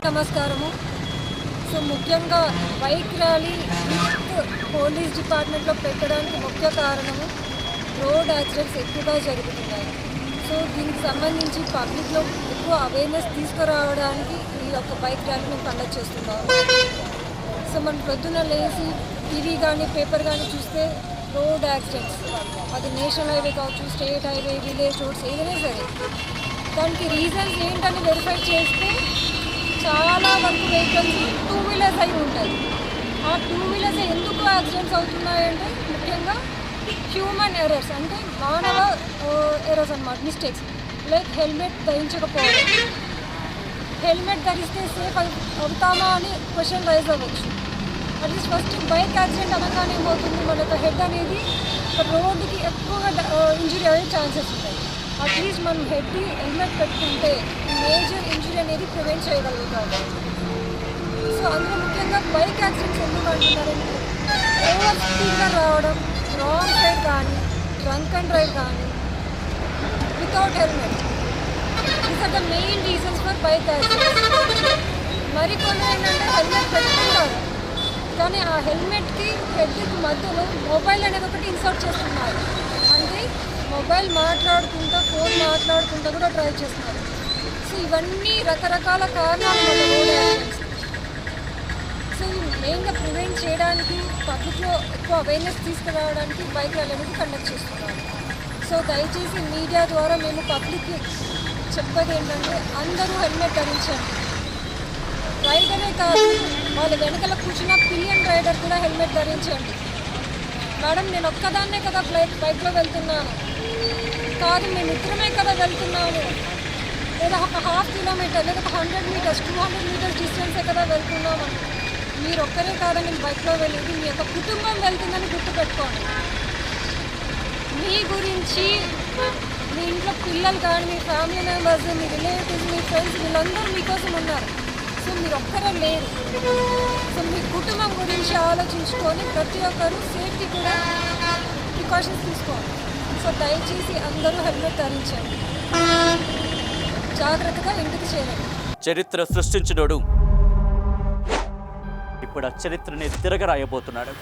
నమస్కారము. సో ముఖ్యంగా bike rally police డిపార్ట్మెంట్లో పెట్టడానికి ముఖ్య కారణము రోడ్ యాక్సిడెంట్స్ ఎక్కువగా జరుగుతున్నాయి. సో దీనికి సంబంధించి పబ్లిక్లో ఎక్కువ అవేర్నెస్ తీసుకురావడానికి ఈ యొక్క బైక్ ర్యాలీ మేము కండక్ట్ చేస్తున్నాము. సో మనం ప్రొద్దున లేచి టీవీ కానీ పేపర్ కానీ చూస్తే రోడ్ యాక్సిడెంట్స్, అది నేషనల్ హైవే కావచ్చు, స్టేట్ హైవే, విలేజ్ రోడ్స్, ఏదైనా సరే దానికి రీజన్స్ ఏంటని వెరిఫై చేస్తే చాలా వరకు వెహికల్స్ టూ వీలర్స్ అయి ఉంటాయి. ఆ టూ వీలర్స్ ఎందుకు యాక్సిడెంట్స్ అవుతున్నాయంటే ముఖ్యంగా హ్యూమన్ ఎర్రర్స్, అంటే మానవ ఎర్రర్స్ అన్నమాట, మిస్టేక్స్. లైక్ హెల్మెట్ ధరించకపోవడం, హెల్మెట్ ధరిస్తే సేఫ్ అవుతామా అని క్వశ్చన్ రైజ్ అవ్వచ్చు. అట్లీస్ట్ ఫస్ట్ బైక్ యాక్సిడెంట్ అనగానే ఏమవుతుంది, మన యొక్క హెడ్ అనేది రోడ్డుకి ఎక్కువగా ఇంజురీ అయ్యే ఛాన్సెస్ ఉంటాయి. అట్లీస్ట్ మనం హెల్మెట్ పెట్టుకుంటే మేజర్ ఇంజురీ అనేది ప్రివెంట్ చేయగలుగుతాము. సో అందులో ముఖ్యంగా బైక్ యాక్సిడెంట్స్ ఎందుకు అంటున్నారంటే ఓవర్ స్పీడ్గా రావడం, రాంగ్ సైడ్ కానీ, డ్రంక్ అండ్ డ్రైవ్ కానీ, without helmet, these are the main reasons for bike accidents. మరికొన్ని ఏంటంటే హెల్మెట్ పెట్టుకుంటారు కానీ ఆ హెల్మెట్కి హెడ్కి మధ్యలో మొబైల్ అనేది ఒకటి ఇన్సర్ట్ చేస్తున్నారు. అంటే మొబైల్ మాట్లాడుకుంటా, ఫోన్ మాట్లాడుకుంటా కూడా డ్రైవ్ చేస్తున్నారు. సో ఇవన్నీ రకరకాల కారణాలు మన రోడ్ యాక్సిడెంట్స్. సో మెయిన్గా ప్రివెంట్ చేయడానికి పబ్లిక్లో ఎక్కువ అవేర్నెస్ తీసుకురావడానికి బైక్ ర్యాలీ అనేది కండక్ట్ చేస్తున్నారు. సో దయచేసి మీడియా ద్వారా మేము పబ్లిక్కి చెప్పేది ఏంటంటే అందరూ హెల్మెట్ ధరించండి. రైడరే కాదు, వాళ్ళ వెనకాల కూర్చున్న పిలియన్ రైడర్ కూడా హెల్మెట్ ధరించండి. మేడం నేను ఒక్కదాన్నే కదా బైక్లో వెళ్తున్నాను, కాదు మేము ఇద్దరమే కదా వెళ్తున్నాము, లేదా ఒక ½ కిలోమీటర్ లేదా 100 మీటర్స్ 200 మీటర్స్ డిస్టెన్సే కదా వెళ్తున్నాము. మీరు ఒక్కరే కాదని బైక్లో వెళ్ళేది, మీ యొక్క కుటుంబం వెళ్తుందని గుర్తుపెట్టుకోండి. మీ గురించి మీ ఇంట్లో పిల్లలు కానీ, మీ ఫ్యామిలీ మెంబర్స్, మీ రిలేటివ్స్, మీ ఫ్రెండ్స్, వీళ్ళందరూ మీకోసం ఉన్నారు. సో మీరు ఒక్కరే లేరు. సో మీ కుటుంబం గురించి ఆలోచించుకొని ప్రతి ఒక్కరు సేఫ్టీ కూడా ప్రికాషన్స్ తీసుకోవాలి. సో దయచేసి అందరూ హెల్మెట్ ధరించండి, జాగ్రత్తగా ఇంటికి చేరండి. చరిత్ర సృష్టించినోడు ఇప్పుడు ఆ చరిత్రని తిరగరాయబోతున్నాడు.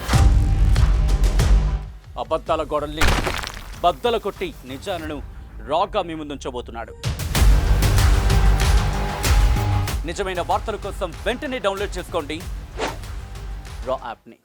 అబద్ధాల గోడల్ని బద్దలు కొట్టి నిజాలను రాగా మీ ముందుంచబోతున్నాడు. నిజమైన వార్తల కోసం వెంటనే డౌన్లోడ్ చేసుకోండి రా యాప్ని.